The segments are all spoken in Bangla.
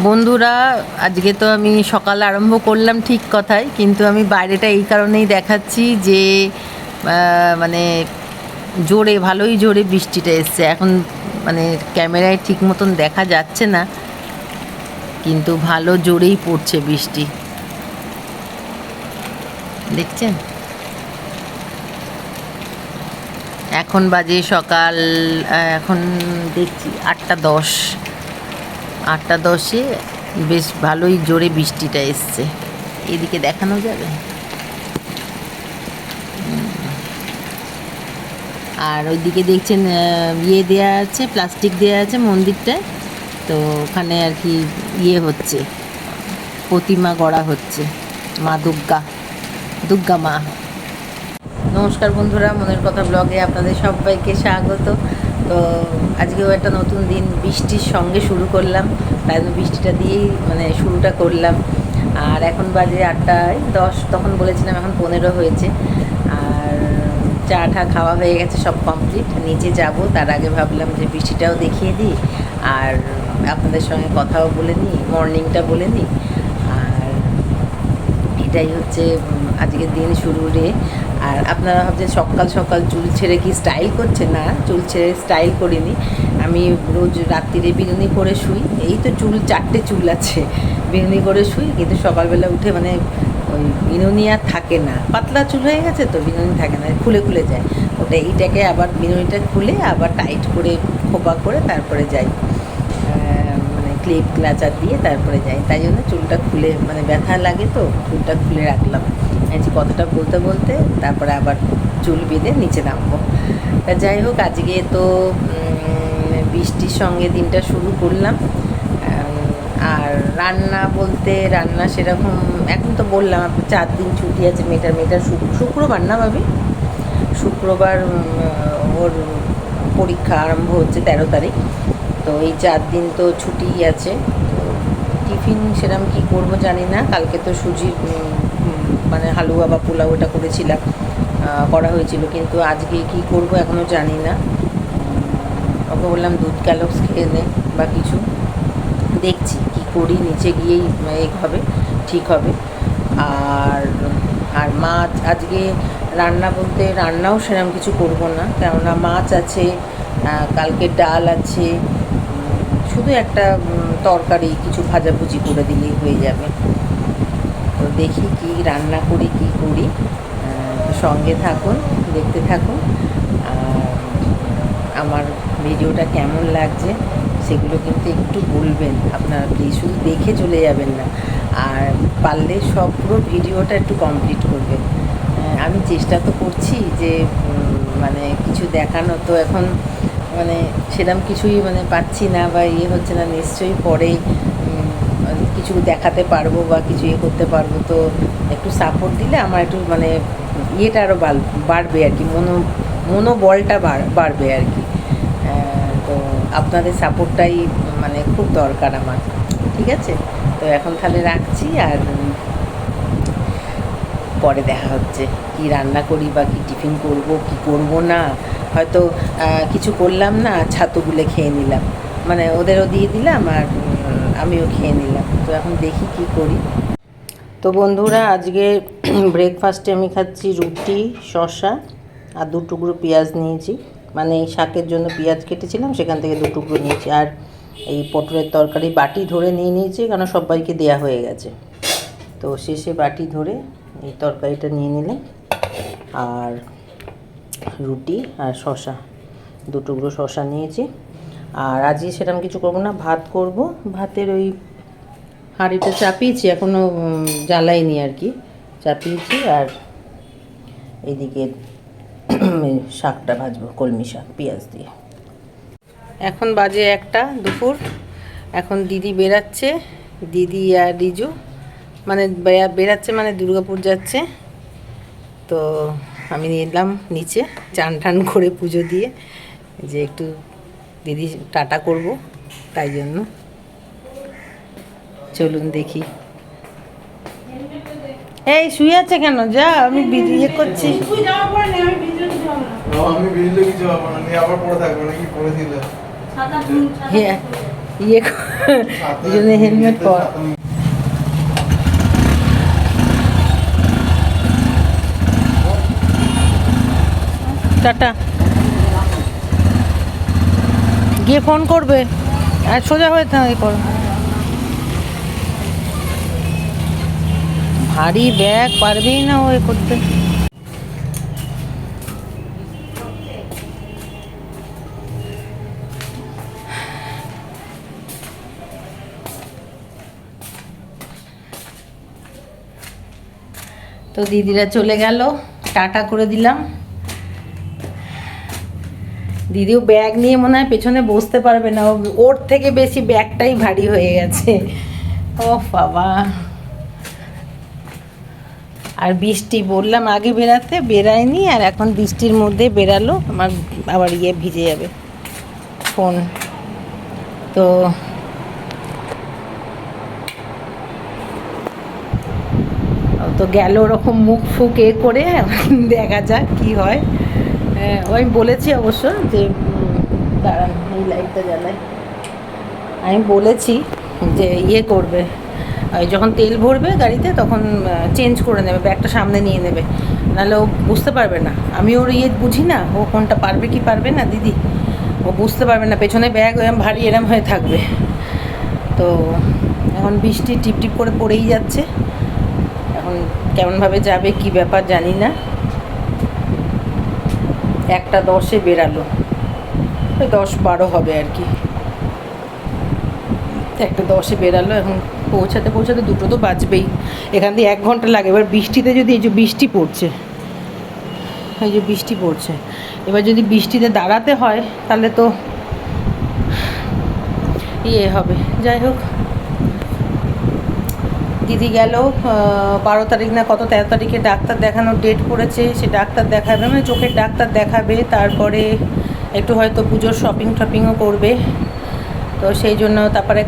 বন্ধুরা, আজকে তো আমি সকাল আরম্ভ করলাম ঠিক কথাই, কিন্তু আমি বাইরেটা এই কারণেই দেখাচ্ছি যে মানে ভালোই জোরে বৃষ্টিটা এসছে। এখন মানে ক্যামেরায় ঠিক মতন দেখা যাচ্ছে না, কিন্তু ভালো জোরেই পড়ছে বৃষ্টি, দেখছেন। এখন বাজে সকাল, এখন দেখছি 8:10। 8:10-এ বেশ ভালোই জোরে বৃষ্টিটা এসছে। এদিকে দেখানো যাবে। আর ওইদিকে দেখছেন ইয়ে দেওয়া আছে, প্লাস্টিক দেওয়া আছে মন্দিরটায়। তো ওখানে আর কি ইয়ে হচ্ছে, প্রতিমা গড়া হচ্ছে মা দুর্গা মা। নমস্কার বন্ধুরা, মনের কথা ব্লগে আপনাদের সবাইকে স্বাগত। তো আজকেও একটা নতুন দিন বৃষ্টির সঙ্গে শুরু করলাম, তাই জন্য বৃষ্টিটা দিয়েই মানে শুরুটা করলাম। আর এখন বাজে 8:10, তখন বলেছিলাম এখন 15 হয়েছে। আর চা খাওয়া হয়ে গেছে, সব কমপ্লিট। নিচে যাব তার আগে ভাবলাম যে বৃষ্টিটাও দেখিয়ে দিই, আর আপনাদের সঙ্গে কথাও বলে নিই, মর্নিংটা বলে নিই। আর এটাই হচ্ছে আজকের দিন শুরুরে। আর আপনারা ভাবছেন সকাল সকাল চুল ছেড়ে কি স্টাইল করছে? না, চুল ছেড়ে স্টাইল করিনি। আমি রোজ রাত্রিরে বিনুনি করে শুই, এই তো 4টে চুল আছে, বিনুনি করে শুই। কিন্তু সকালবেলা উঠে মানে ওই বিনুনি আর থাকে না, পাতলা চুল হয়ে গেছে তো বিনুনি থাকে না, খুলে খুলে যায়। এইটাকে আবার বিনুনিটা খুলে আবার টাইট করে খোপা করে তারপরে যাই, মানে ক্লিপ ক্লাচার দিয়ে তারপরে যাই। তাই জন্য চুলটা খুলে, মানে ব্যথা লাগে তো চুলটা খুলে রাখলাম। কথাটা বলতে বলতে তারপরে আবার চুল বেঁধে নিচে নামবো। তা যাই হোক, আজকে তো বৃষ্টির সঙ্গে দিনটা শুরু করলাম। আর রান্না সেরকম এখন তো বললাম, 4 দিন ছুটি আছে মেয়েটার শুক্রবার না ভাবি, শুক্রবার ওর পরীক্ষা আরম্ভ হচ্ছে 13 তারিখ। তো এই 4 দিন তো ছুটিই আছে। টিফিন সেরকম কী করবো জানি না। কালকে তো সুজির মানে হালুয়া বা পোলাও ওটা করা হয়েছিল, কিন্তু আজকে কি করব এখনও জানি না। ওকে বললাম দুধ ক্যালক্স খেয়ে নে বা কিছু, দেখছি কি করি, নিচে গিয়েই হবে, ঠিক হবে। আর মাছ আজকে রান্নাও সেরকম কিছু করব না, কেননা মাছ আছে, কালকে ডাল আছে, শুধু একটা তরকারি কিছু ভাজাভুজি করে দিলেই হয়ে যাবে। তো দেখি কি রান্না করি, কি করি, সঙ্গে থাকুন, দেখতে থাকুন। আর আমার ভিডিওটা কেমন লাগছে সেগুলো কিন্তু একটু বলবেন আপনারা প্লিজ, শুধু দেখে চলে যাবেন না। আর পারলে সব পুরো ভিডিওটা একটু কমপ্লিট করবেন। আমি চেষ্টা তো করছি যে মানে কিছু দেখানো, তো এখন মানে সেরকম কিছুই মানে পাচ্ছি না বা হচ্ছে না। নিশ্চয়ই পরে কিছু দেখাতে পারবো বা কিছু করতে পারবো। তো একটু সাপোর্ট দিলে আমার একটু মানে ইয়েটা আরও বাড়বে আর কি, মনোবলটা বাড়বে আর কি। তো আপনাদের সাপোর্টটাই মানে খুব দরকার আমার, ঠিক আছে? তো এখন তাহলে রাখছি, আর পরে দেখা হচ্ছে কি রান্না করি বা কি টিফিন করব কি করব না। হয়তো কিছু করলাম না, ছাতুগুলো খেয়ে নিলাম, মানে ওদেরও দিয়ে দিলাম আর আমিও খেয়ে নিলাম। তো এখন দেখি কি করি। তো বন্ধুরা, আজকে ব্রেকফাস্টে আমি খাচ্ছি রুটি, শসা আর 2 টুকরো পেঁয়াজ নিয়েছি, মানে এই শাকের জন্য পেঁয়াজ কেটেছিলাম সেখান থেকে 2 টুকরো নিয়েছি। আর এই পটলের তরকারি বাটি ধরে নিয়েছি, কারণ সবাইকে দেয়া হয়ে গেছে। তো শেষে বাটি ধরে এই তরকারিটা নিয়ে নিলাম, আর রুটি আর শসা, 2 টুকরো শসা নিয়েছি। আর আজকে সেরকম কিছু করবো না, ভাত করব। ভাতের ওই হাঁড়িটা চাপিয়েছি, এখনও জ্বালাইনি আর কি, চাপিয়েছি। আর এইদিকে শাকটা ভাজবো, কলমি শাক পেঁয়াজ দিয়ে। এখন বাজে 1টা দুপুর। এখন দিদি বেরাচ্ছে, দিদি আর রিজু মানে বেরাচ্ছে, মানে দুর্গাপুর যাচ্ছে। তো আমি এলাম নিচে চান টান করে পুজো দিয়ে, যে একটু দিদি টাটা করব, তাই জন্য চলুন দেখি। এই শুয়ে আছে কেন? যা, আমি ইয়ে করছি। ইয়ে দুজনে হেলমেট পর। টাটা। গিয়ে ফোন করবে আর সোজা হয়ে থাকে করো। ভারী ব্যাগ পারবেই না ও করতে। তো দিদিরা চলে গেল, টাটা করে দিলাম। দিদিও ব্যাগ নিয়ে মনে হয় পেছনে বসতে পারবে না, ওর থেকে বেশি ব্যাগটাই ভারী হয়ে গেছে। ও বাবা। আর বৃষ্টি, বললাম আগে বেরাতে, বেরায়নি, আর এখন বৃষ্টির মধ্যে বেরালো। আমার আবার ভিজে যাবে ফোন। তো তো গেল ওরকম মুখ ফুক করে, দেখা যাক কি হয়। আমি বলেছি অবশ্য যে দাঁড়ান এই লাইটটা জ্বালাই। আমি বলেছি যে করবে, ওই যখন তেল ভরবে গাড়িতে তখন চেঞ্জ করে নেবে, ব্যাগটা সামনে নিয়ে নেবে, নাহলে ও বুঝতে পারবে না। আমি ওর বুঝি না, ও কোনটা পারবে কি পারবে না দিদি, ও বুঝতে পারবে না, পেছনে ব্যাগ এরম ভারী এরম হয়ে থাকবে। তো এখন বৃষ্টি টিপ টিপ করে পড়েই যাচ্ছে, এখন কেমনভাবে যাবে কি ব্যাপার জানি না। 1:10 বেরালো, 10-12 হবে আর কি। 1:10 বেরালো, এখন পৌঁছাতে 2টো তো বাজবেই। এখান দিয়ে 1 ঘন্টা লাগে। এবার বৃষ্টিতে যদি, এই যে বৃষ্টি পড়ছে, এই যে বৃষ্টি পড়ছে, এবার যদি বৃষ্টিতে দাঁড়াতে হয় তাহলে তো হবে। যাই হোক, দিদি গেল 12 তারিখ না কত, 13 তারিখে ডাক্তার দেখানোর ডেট পড়েছে। সে ডাক্তার দেখাবে, মানে চোখের ডাক্তার দেখাবে, তারপরে একটু হয়তো পুজোর শপিংও করবে। তো সেই জন্য তারপরে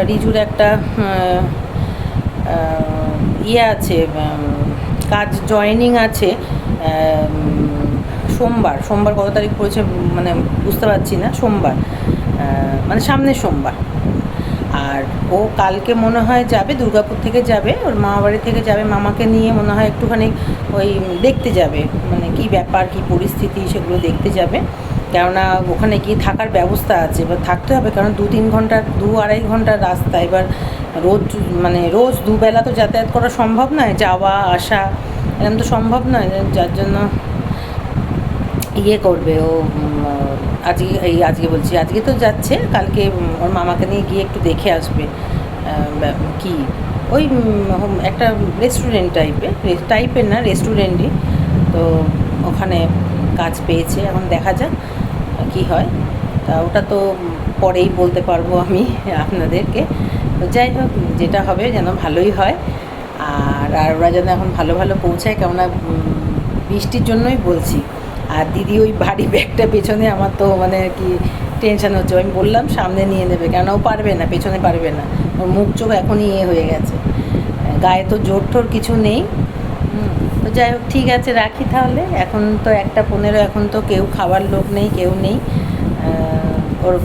রিজুর একটা আছে, কাজ জয়েনিং আছে সোমবার কত তারিখ পড়েছে মানে বুঝতে পারছি না, সোমবার মানে সামনের সোমবার। আর ও কালকে মনে হয় যাবে, দুর্গাপুর থেকে যাবে, ওর মামা বাড়ি থেকে যাবে, মামাকে নিয়ে মনে হয় একটুখানি ওই দেখতে যাবে, মানে কি ব্যাপার কি পরিস্থিতি সেগুলো দেখতে যাবে। কেননা ওখানে গিয়ে থাকার ব্যবস্থা আছে, এবার থাকতে হবে, কারণ 2-3 ঘন্টার 2-2.5 ঘন্টার রাস্তা। এবার রোজ দুবেলা তো যাতায়াত করা সম্ভব নয়, যাওয়া আসা এরকম তো সম্ভব নয়, যার জন্য করবে ও। আজকে বলছি, আজকে তো যাচ্ছে, কালকে ওর মামাকে নিয়ে গিয়ে একটু দেখে আসবে। কি ওই একটা রেস্টুরেন্ট টাইপের না, রেস্টুরেন্টই তো, ওখানে কাজ পেয়েছে। এখন দেখা যাক কি হয়, তা ওটা তো পরেই বলতে পারবো আমি আপনাদেরকে। তো যাই হোক, যেটা হবে যেন ভালোই হয়, আর ওরা যেন এখন ভালো পৌঁছায়, কেননা বৃষ্টির জন্যই বলছি। আর দিদি ওই ভারী ব্যাগটা পেছনে, আমার তো মানে কি টেনশান হচ্ছে। আমি বললাম সামনে নিয়ে নেবে, কেন ও পারবে না, পেছনে পারবে না, ওর মুখ চোখ এখনই হয়ে গেছে, গায়ে তো জোর টোর কিছু নেই। তো যাই হোক, ঠিক আছে, রাখি তাহলে। এখন তো 1:15, এখন তো কেউ খাবার লোক নেই, কেউ নেই। ওর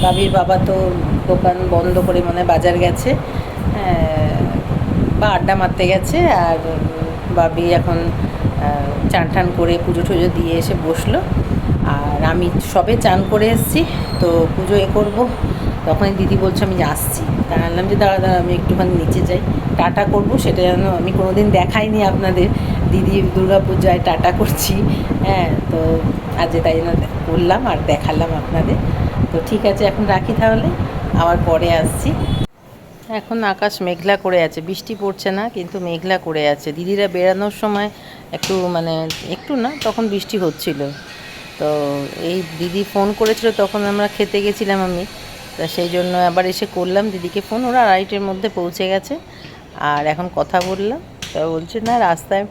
বাবির বাবা তো দোকান বন্ধ করে মানে বাজার গেছে, বা আড্ডা মারতে গেছে। আর বাবি এখন চান টান করে পুজো টুজো দিয়ে এসে বসলো। আর আমি সবে চান করে এসেছি, তো পুজো করবো। তখনই দিদি বলছে আমি আসছি, তা আনলাম যে দাঁড়া আমি একটুখানি নিচে যাই, টাটা করব। সেটা যেন আমি কোনো দিন দেখাইনি আপনাদের, দিদি দুর্গাপূজায় টাটা করছি, তো আজ তাই জন্য করলাম আর দেখালাম আপনাদের। তো ঠিক আছে, এখন রাখি তাহলে, আবার পরে আসছি। এখন আকাশ মেঘলা করে আছে, বৃষ্টি পড়ছে না, কিন্তু মেঘলা করে আছে। দিদিরা বেরানোর সময় একটু না, তখন বৃষ্টি হচ্ছিল। তো এই দিদি ফোন করেছিল, তখন আমরা খেতে গেছিলাম আমি, তা সেই জন্য আবার এসে করলাম দিদিকে ফোন। ওরা 2:30-এর মধ্যে পৌঁছে গেছে, আর এখন কথা বললাম। তা বলছে না, রাস্তায়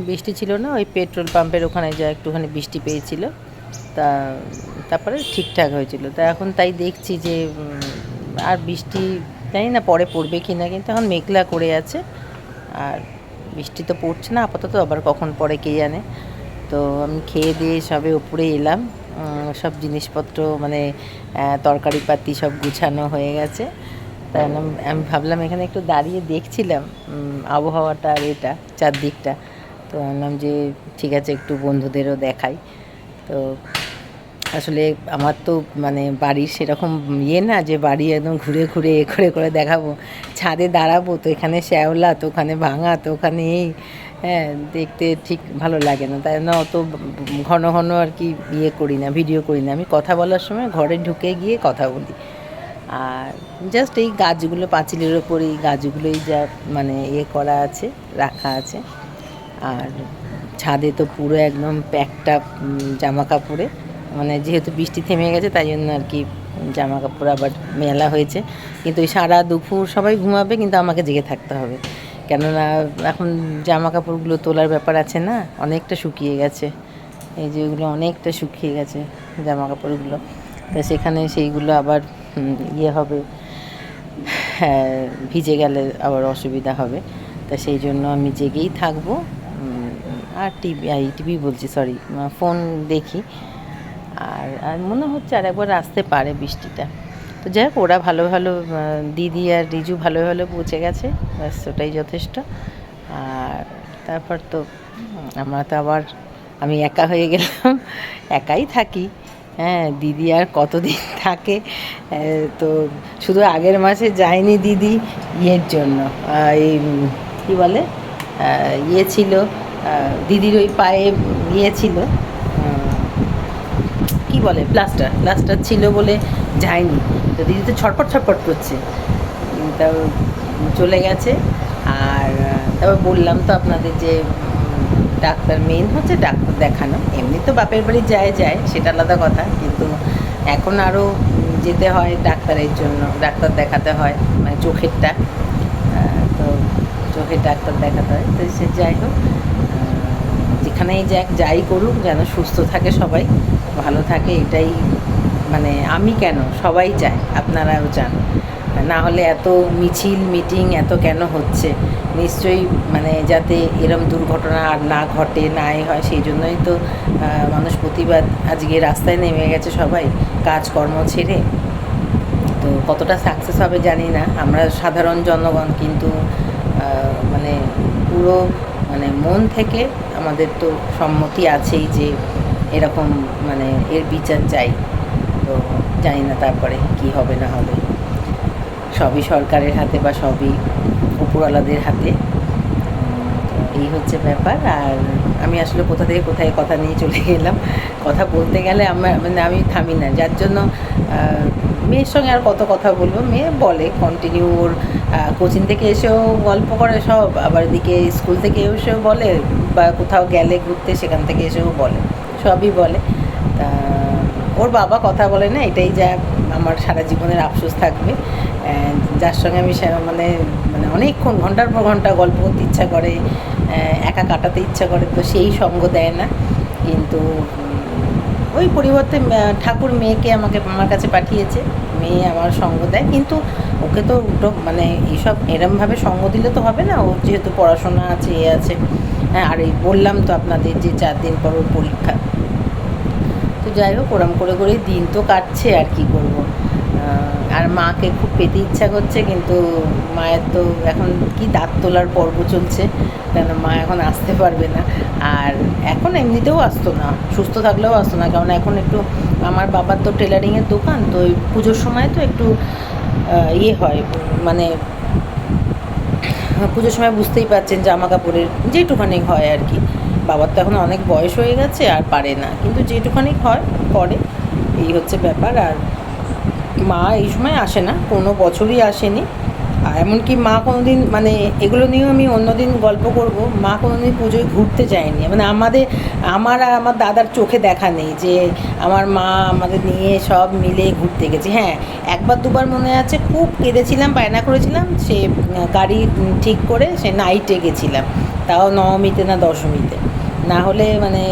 বৃষ্টি ছিল না, ওই পেট্রোল পাম্পের ওখানে যা একটুখানি বৃষ্টি পেয়েছিল, তারপরে ঠিকঠাক হয়েছিল। তা এখন তাই দেখছি যে আর বৃষ্টি জানি না পরে পড়বে কি না, কিন্তু এখন মেঘলা করে আছে, আর বৃষ্টি তো পড়ছে না আপাতত, আবার কখন পড়ে কে জানে। তো আমি খেয়ে দিয়ে সবে উপরে এলাম, সব জিনিসপত্র মানে তরকারি পাতি সব গুছানো হয়ে গেছে। তাই আমি ভাবলাম এখানে একটু দাঁড়িয়ে দেখছিলাম আবহাওয়াটা আর এটা চারদিকটা, তো ভাবলাম যে ঠিক আছে একটু বন্ধুদেরও দেখাই। তো আসলে আমার তো মানে বাড়ির সেরকম না যে বাড়ি একদম ঘুরে ঘুরে করে দেখাবো। ছাদে দাঁড়াবো তো এখানে শ্যাওলা, তো ওখানে ভাঙা, তো ওখানে এই, হ্যাঁ দেখতে ঠিক ভালো লাগে না, তাই না অত ঘন ঘন আর কি করি না, ভিডিও করি না। আমি কথা বলার সময় ঘরে ঢুকে গিয়ে কথা বলি। আর জাস্ট এই গাছগুলো, পাঁচিলের ওপর এই গাছগুলোই যা মানে করা আছে, রাখা আছে। আর ছাদে তো পুরো একদম প্যাকটা জামা কাপড়ে, মানে যেহেতু বৃষ্টি থেমে গেছে তাই জন্য আর কি জামা কাপড় আবার মেলা হয়েছে। কিন্তু ওই সারা দুপুর সবাই ঘুমাবে, কিন্তু আমাকে জেগে থাকতে হবে, কেননা এখন জামা কাপড়গুলো তোলার ব্যাপার আছে না, অনেকটা শুকিয়ে গেছে। এই যে ওগুলো অনেকটা শুকিয়ে গেছে জামা কাপড়গুলো, তা সেখানে সেইগুলো আবার হবে, হ্যাঁ ভিজে গেলে আবার অসুবিধা হবে। তা সেই জন্য আমি জেগেই থাকবো। আর টিভি বলছি, সরি, ফোন দেখি। আর মনে হচ্ছে আর একবার আসতে পারে বৃষ্টিটা। তো যাই হোক, ওরা ভালো ভালো, দিদি আর রিজু ভালো ভালো পৌঁছে গেছে, ব্যাস ওটাই যথেষ্ট। আর তারপর তো আমরা তো আবার, আমি একা হয়ে গেলাম, একাই থাকি। হ্যাঁ, দিদি আর কতদিন থাকে। তো শুধু আগের মাসে যায়নি দিদি জন্য, এই কী বলে ছিল, দিদির ওই পায়ে ছিল, কি বলে প্লাস্টার ছিল বলে যায়নি। তো দিদি তো ছটপট করছে, তাও চলে গেছে। আর তারপর বললাম তো আপনাদের যে ডাক্তার, মেন হচ্ছে ডাক্তার দেখানো। এমনি তো বাপের বাড়ি যায় সেটা আলাদা কথা, কিন্তু এখন আরও যেতে হয় ডাক্তারের জন্য, ডাক্তার দেখাতে হয়, মানে চোখেরটা। তো চোখের ডাক্তার দেখাতে হয়। তো সে যাই হোক, যেখানেই যাই করুক যেন সুস্থ থাকে সবাই, ভালো থাকে, এটাই মানে আমি কেন, সবাই চায়, আপনারাও চান। না হলে এত মিছিল মিটিং এত কেন হচ্ছে? নিশ্চয়ই মানে যাতে এরম দুর্ঘটনা আর না ঘটে, নাই হয়, সেই জন্যই তো মানুষ প্রতিবাদ আজকে রাস্তায় নেমে গেছে সবাই, কাজকর্ম ছেড়ে। তো কতটা সাকসেস হবে জানি না, আমরা সাধারণ জনগণ, কিন্তু মানে পুরো মানে মন থেকে আমাদের তো সম্মতি আছেই যে এরকম মানে এর বিচার চাই। তো জানি না তারপরে কি হবে না হবে, সবই সরকারের হাতে বা সবই উপরওয়ালাদের হাতে। এই হচ্ছে ব্যাপার। আর আমি আসলে কোথা থেকে কোথায় কথা নিয়ে চলে গেলাম। কথা বলতে গেলে আমি থামি না, যার জন্য মেয়ের সঙ্গে আর কত কথা বলবো। মেয়ে বলে কন্টিনিউ, ওর কোচিং থেকে এসেও গল্প করে সব, আবার এদিকে স্কুল থেকে এসেও বলে, বা কোথাও গেলে ঘুরতে সেখান থেকে এসেও বলে, সবই বলে। তা ওর বাবা কথা বলে না, এটাই যা আমার সারা জীবনের আফসোস থাকবে। যার সঙ্গে আমি মানে মানে অনেকক্ষণ ঘন্টার পর ঘন্টা গল্প করতে ইচ্ছা করে, একা কাটাতে ইচ্ছা করে, তো সেই সঙ্গ দেয় না। কিন্তু ওই পরিবর্তে ঠাকুর মেয়েকে আমার কাছে পাঠিয়েছে, মেয়ে আমার সঙ্গ দেয়। কিন্তু ওকে তো মানে এইসব এরমভাবে সঙ্গ দিলে তো হবে না, ওর যেহেতু পড়াশোনা আছে, আছে। হ্যাঁ, আর এই বললাম তো আপনাদের যে 4 দিন পর ওর পরীক্ষা। তো যাই হোক, ওরম করে দিন তো কাটছে, আর কি করব। আর মাকে খুব পেতে ইচ্ছা করছে, কিন্তু মায়ের তো এখন কি দাঁত তোলার পর্ব চলছে, কেন মা এখন আসতে পারবে না। আর এখন এমনিতেও আসতো না, সুস্থ থাকলেও আসতো না, কারণ এখন একটু আমার বাবার তো টেলারিংয়ের দোকান, তো ওই পুজোর সময় তো একটু হয়, মানে পুজোর সময় বুঝতেই পারছেন জামা কাপড়ের যেটুখানি হয় আর কি। বাবার তো এখন অনেক বয়স হয়ে গেছে, আর পারে না, কিন্তু যেটুখানি হয় করে, এই হচ্ছে ব্যাপার। আর মা এই সময় আসে না, কোনো বছরই আসেনি। আর এমনকি মা কোনো দিন, মানে এগুলো নিয়েও আমি অন্যদিন গল্প করব, মা কোনো দিন পুজোয় ঘুরতে যায়নি। মানে আমার আর আমার দাদার চোখে দেখা নেই যে আমার মা আমাদের নিয়ে সব মিলে ঘুরতে গেছে। হ্যাঁ, একবার দুবার মনে আছে, খুব কেঁদেছিলাম, বায়না করেছিলাম, সে গাড়ি ঠিক করে সে নাইটে গেছিলাম, তাও নবমীতে না দশমীতে, না হলে মানে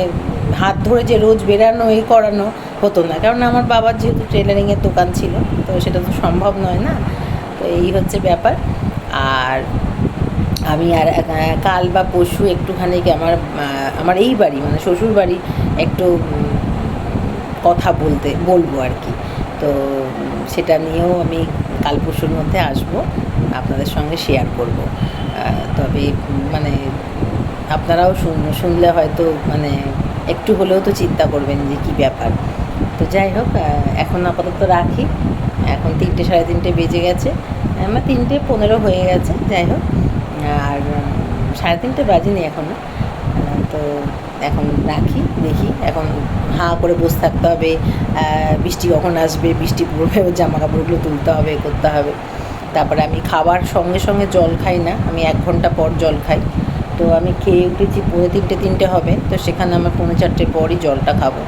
হাত ধরে যে রোজ বেরানো করানো হতো না, কারণ আমার বাবার যেহেতু টেলারিংয়ের দোকান ছিল, তো সেটা তো সম্ভব নয় না। তো এই হচ্ছে ব্যাপার। আর আমি আর কাল বা পরশু একটুখানি আমার এই বাড়ি মানে শ্বশুর বাড়ি একটু কথা বলবো আর কি। তো সেটা নিয়েও আমি কাল পরশুর মধ্যে আসবো, আপনাদের সঙ্গে শেয়ার করব। তবে মানে আপনারাও শুনলে হয়তো মানে একটু হলেও তো চিন্তা করবেন যে কী ব্যাপার। তো যাই হোক, এখন আপাতত রাখি। এখন 3টে 3:30 বেজে গেছে, আমার 3:15 হয়ে গেছে। যাই হোক, আর 3:30 বাজেনি এখনও। তো এখন রাখি, দেখি। এখন হাঁ করে বসে থাকতে হবে, বৃষ্টি কখন আসবে, বৃষ্টি পড়বে, জামা কাপড়গুলো তুলতে হবে, করতে হবে। তারপরে আমি খাবার সঙ্গে সঙ্গে জল খাই না, আমি 1 ঘন্টা পর জল খাই। তো আমি খেয়ে উঠেছি 3:30 হবে, তো সেখানে আমার 3:45 পরই জলটা খাবো।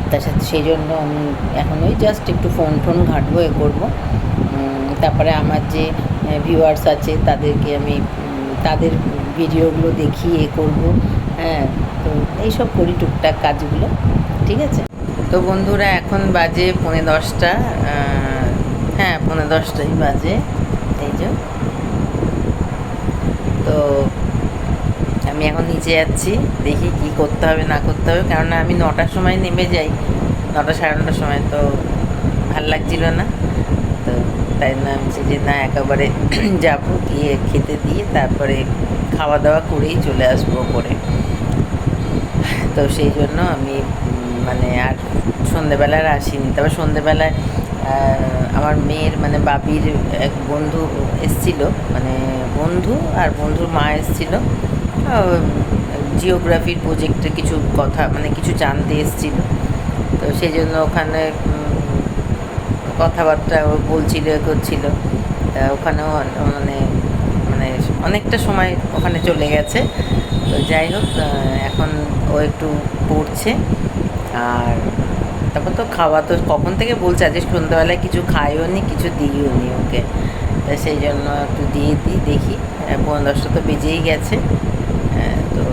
তার সাথে সেই জন্য আমি এখন ওই জাস্ট একটু ফোন ঘাঁটবো, করবো। তারপরে আমার যে ভিউয়ার্স আছে তাদেরকে আমি তাদের ভিডিওগুলো দেখি, করবো। হ্যাঁ, তো এইসব করি টুকটাক কাজগুলো, ঠিক আছে। তো বন্ধুরা, এখন বাজে 10:45, হ্যাঁ 10:45 বাজে, এই যে। তো আমি এখন নিচে যাচ্ছি, দেখি কি করতে হবে না করতে হবে, কেননা আমি 9টার সময় নেমে যাই, 9টা 9:30 সময়। তো ভাল লাগছিল না, তো তাই নামছি যে না একেবারে যাবো, গিয়ে খেতে দিয়ে তারপরে খাওয়া দাওয়া করেই চলে আসবো করে। তো সেই জন্য আমি মানে আর সন্ধেবেলা আর আসিনি। তবে সন্ধেবেলায় আমার মেয়ের মানে বাপির এক বন্ধু এসছিল, মানে বন্ধু আর বন্ধুর মা এসছিল, জিওগ্রাফির প্রজেক্টে কিছু কথা মানে কিছু জানতে এসছিল। তো সেই জন্য ওখানে কথাবার্তা বলছিল, করছিল। ওখানেও মানে মানে অনেকটা সময় ওখানে চলে গেছে। তো যাই হোক, এখন ও একটু পড়ছে। আর তারপর তো খাওয়া তো কখন থেকে বলছে, আজকে সন্ধ্যাবেলায় কিছু খাইও নি, কিছু দিইও নি ওকে। তাই সেই জন্য একটু দিয়ে দিই, দেখি। 10:45 তো বেজেই গেছে। তো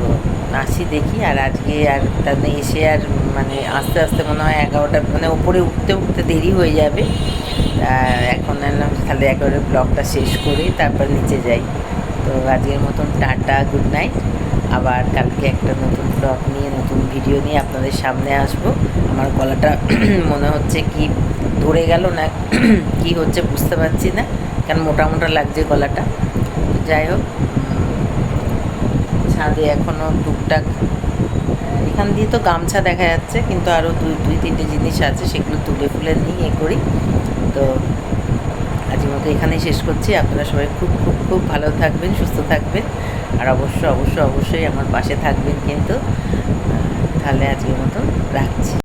আসি, দেখি। আর আজকে আর তাদের এসে আর মানে আস্তে আস্তে মনে হয় 11টা, মানে ওপরে উঠতে উঠতে দেরি হয়ে যাবে। এখন এলাম তাহলে একেবারে ব্লগটা শেষ করেই তারপর নিচে যাই। তো আজকের মতন টাটা, গুড নাইট। আবার কালকে একটা নতুন ব্লগ নিয়ে, নতুন ভিডিও নিয়ে আপনাদের সামনে আসবো। আমার গলাটা মনে হচ্ছে কি ধরে গেল না কি হচ্ছে বুঝতে পারছি না, কারণ মোটা মোটা লাগছে গলাটা। যাই হোক, ছাদে এখনও টুকটাক এখান দিয়ে তো গামছা দেখা যাচ্ছে, কিন্তু আরও 2-3টে জিনিস আছে, সেগুলো তুলে ফুলে নিয়ে করি। তো আজকের মতো এখানেই শেষ করছি। আপনারা সবাই খুব খুব খুব ভালো থাকবেন, সুস্থ থাকবেন, আর অবশ্যই আমার পাশে থাকবেন কিন্তু। তাহলে আজকের মতো রাখছি।